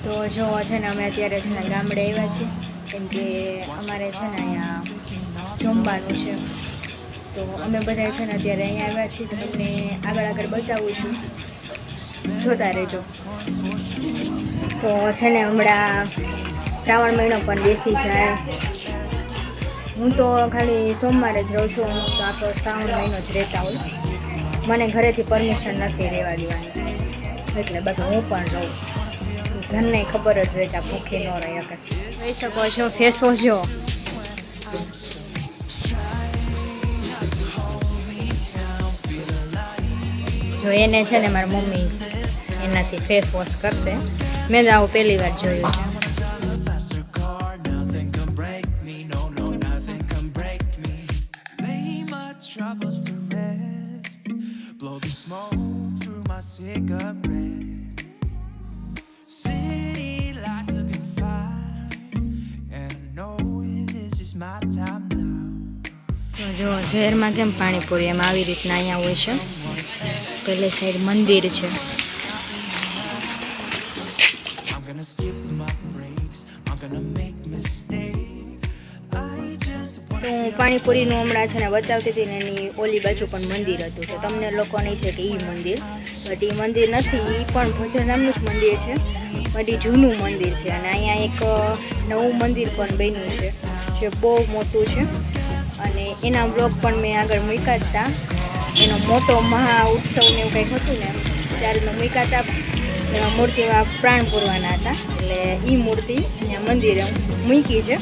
તો જો છે ને અમે અત્યારે છે ને ગામડે આવ્યા છીએ કેમ કે અમારે છે ને અહીંયા જમવાનું છે તો અમે બધા છે ને અત્યારે અહીંયા આવ્યા છીએ તો તમને આગળ બતાવું છું, જોતા રહેજો. તો છે ને હમણાં શ્રાવણ મહિનો પણ બેસી જાય. હું તો ખાલી સોમવારે જ રહું છું, હું તો આખો શ્રાવણ મહિનો જ રહેતા હોય. મને ઘરેથી પરમિશન નથી રહેવા દેવાની એટલે બાકી હું પણ રહું. ઘરને ખબર જ હોય કે ભૂખી ન રહી શકે. જોઈ શકો છો ફેસ વોશ જો એને છે ને મારી મમ્મી એનાથી ફેસ વોશ કરશે. મેં જ આવું પહેલી વાર જોયું છે. જો શહેરમાં કેમ પાણીપુરી એમ આવી રીતના અહીંયા હોય છે. પેલી સાઈડ મંદિર છે. તો હું પાણીપુરીનું હમણાં છે ને બતાવતી હતી ને એની ઓલી બાજુ પણ મંદિર હતું. તો તમને લોકો નહીં છે કે એ મંદિર, બટ એ મંદિર નથી, એ પણ ભજન નામનું જ મંદિર છે, બટ એ જૂનું મંદિર છે. અને અહીંયા એક નવું મંદિર પણ બન્યું છે જે બહુ મોટું છે અને એના બ્લોગ પણ મેં આગળ મૂક્યા હતા. એનો મોટો મહા ઉત્સવ ને એવું કંઈક હતું ને ત્યારે મેં મૂક્યા હતા. એમાં મૂર્તિમાં પ્રાણ પૂરવાના હતા એટલે એ મૂર્તિ અહીંયા મંદિરે મૂકી છે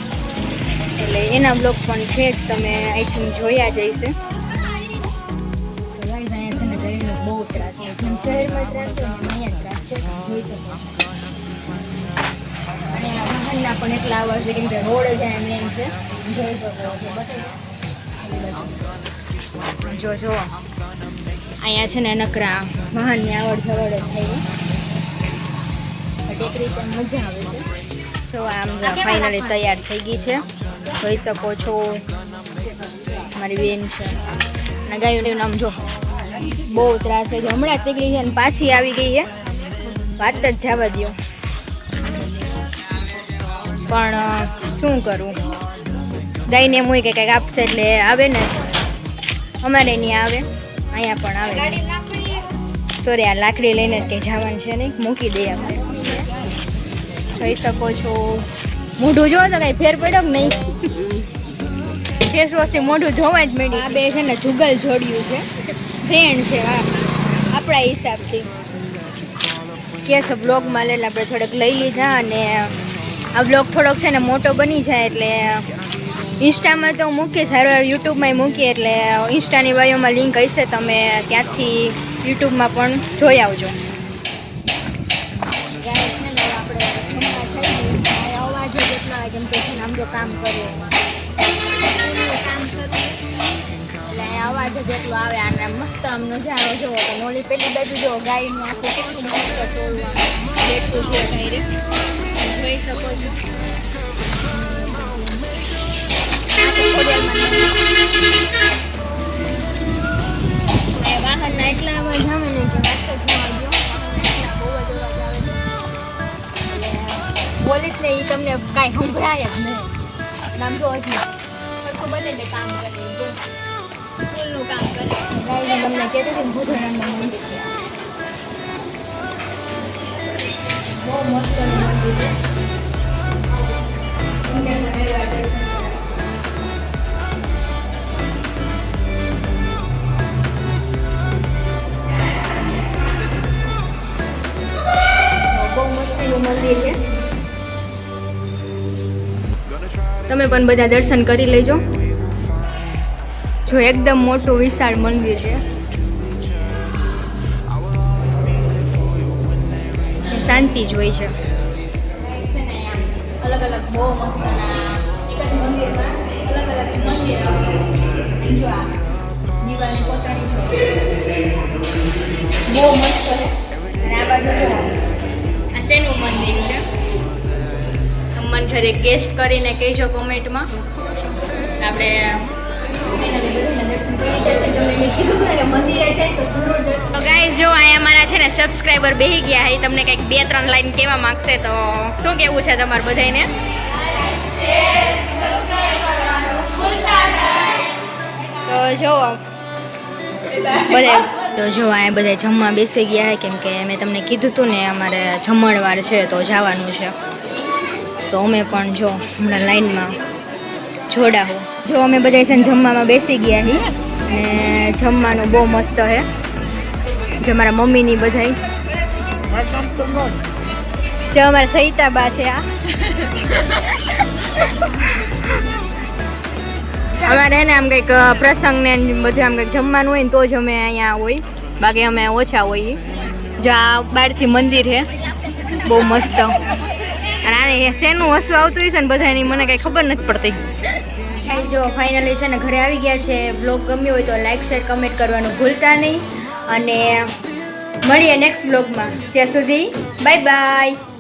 એટલે એના બ્લોગ પણ છે જ, તમે આઈ થિંક જોયા જ હશે. અહીંયા છે ને ગરીબનો બહુ ત્રાસ છે. શહેરમાં ત્રાસ છે અહીંયા ત્રાસ છે, જોઈ શકો. અને વાહનના પણ એટલા આવાજ છે કેમ કે રોડ જ મેન છે, જોઈ શકો. જો અહીંયા છે ને નકરા વાહનની આવડ જવડ જ થઈ બટ એક રીતે મજા આવે છે. તો આમ ફાઇનલી તૈયાર થઈ ગઈ છે, જોઈ શકો છો. મારી બેન છે અને ગાયું નામ જો બહુ ત્રાસ છે. હમણાં જ નીકળી છે અને પાછી આવી ગઈ છે, વાત જ જવા દો. પણ શું કરું, ગાયને એમ હોય કે કંઈક આપશે એટલે આવે ને, અમારે નહીં આવે, અહીંયા પણ આવે. સોરી, આ લાકડી લઈને જ કંઈ જવાનું છે નહીં, મૂકી દઈએ આપણે. જોઈ શકો છો મોઢું જો તો કંઈ ફેર પડ્યો કે નહીં. ફેસ વોશથી મોઢું જોવા જ મળ્યું. આ બે છે ને જુગલ જોડ્યું છે, ફ્રેન્ડ છે આપણા હિસાબથી. કે છે બ્લોગમાં લઈને આપણે થોડોક લઈ લીધા અને આ બ્લોગ થોડોક છે ને મોટો બની જાય એટલે ઇન્સ્ટામાં તો મૂકીશ, હારે યુટ્યુબમાં મૂકીએ એટલે ઇન્સ્ટાની બાયોમાં લિંક હશે, તમે ત્યાંથી યુટ્યુબમાં પણ જોઈ આવજો. અવાજ જ એટલો આવે કેમ કે આમ જો કામ કરીએ એટલે અવાજ જ એટલો આવે. અને મસ્ત આમ નજારો જોવો તો ઓલી પેલી બાજુ જો ગાયનું આખું કેટલું મસ્ત ટોળવા બેઠું છે ગાયરે જોઈ શકો છો. વાહનના એટલા અવાજ આવે ને કે વાત જ જવા દો. બહુ જ અવાજ આવે પોલીસ ને એ તમને કાંઈ સંભળાય જ નહીં. આમ જો હજી સરખું બને તે કામ કરે, સ્કૂલનું કામ કરે. ગાય તમને કહેતી હતી ભુજરાના મંદિર બહુ મસ્ત મંદિર છે. મંદિર છે, તમે પણ બધા દર્શન કરી લેજો. જો એકદમ મોટું વિશાળ મંદિર છે, શાંતિ જ હોય છે. અલગ અલગ બહુ મસ્ત એક જ મંદિરમાં અલગ અલગ મંદિર આવે. જો આ દિવાળી પોતાની બહુ મસ્ત છે. અને આ બાજુ જો શેનું મંદિર છે મને જરીક ગેસ્ટ કરીને કહેજો કોમેન્ટમાં. આપણે ફાઇનલી દર્શન ગાઈસ જો અહીંયા અમારા છે ને સબસ્ક્રાઇબર બેહી ગયા છે, તમને કંઈક 2-3 લાઈન કહેવા માંગશે તો શું કેવું છે તમારે બધાને? તો જો બધા અહીંયા બધા જમવા બેસી ગયા છે, કેમ કે મેં તમને કીધું હતું ને અમારે જમણવાર છે તો જવાનું છે, તો અમે પણ જો હમણાં લાઈનમાં જોડાવું. જો અમે બધા છે ને જમવામાં બેસી ગયા છીએ ને જમવાનું બહુ મસ્ત છે. જો મારા મમ્મીની બધાય જો અમારા સહિતા બા છે. આ અમારે ને આમ કંઈક પ્રસંગ ને બધું આમ કંઈક જમવાનું હોય ને તો જ અમે અહીંયા હોય, બાકી અમે ઓછા હોઈએ. જો આ બહારથી મંદિર છે બહુ મસ્ત, અને આને શેનું હસવું આવતું હોય છે ને બધાની મને કંઈ ખબર નથી પડતી. જો ફાઇનલી છે ને ઘરે આવી ગયા છે. બ્લોગ ગમ્યો હોય તો લાઈક શેર કમેન્ટ કરવાનું ભૂલતા નહીં, અને મળીએ નેક્સ્ટ બ્લોગમાં. ત્યાં સુધી બાય બાય.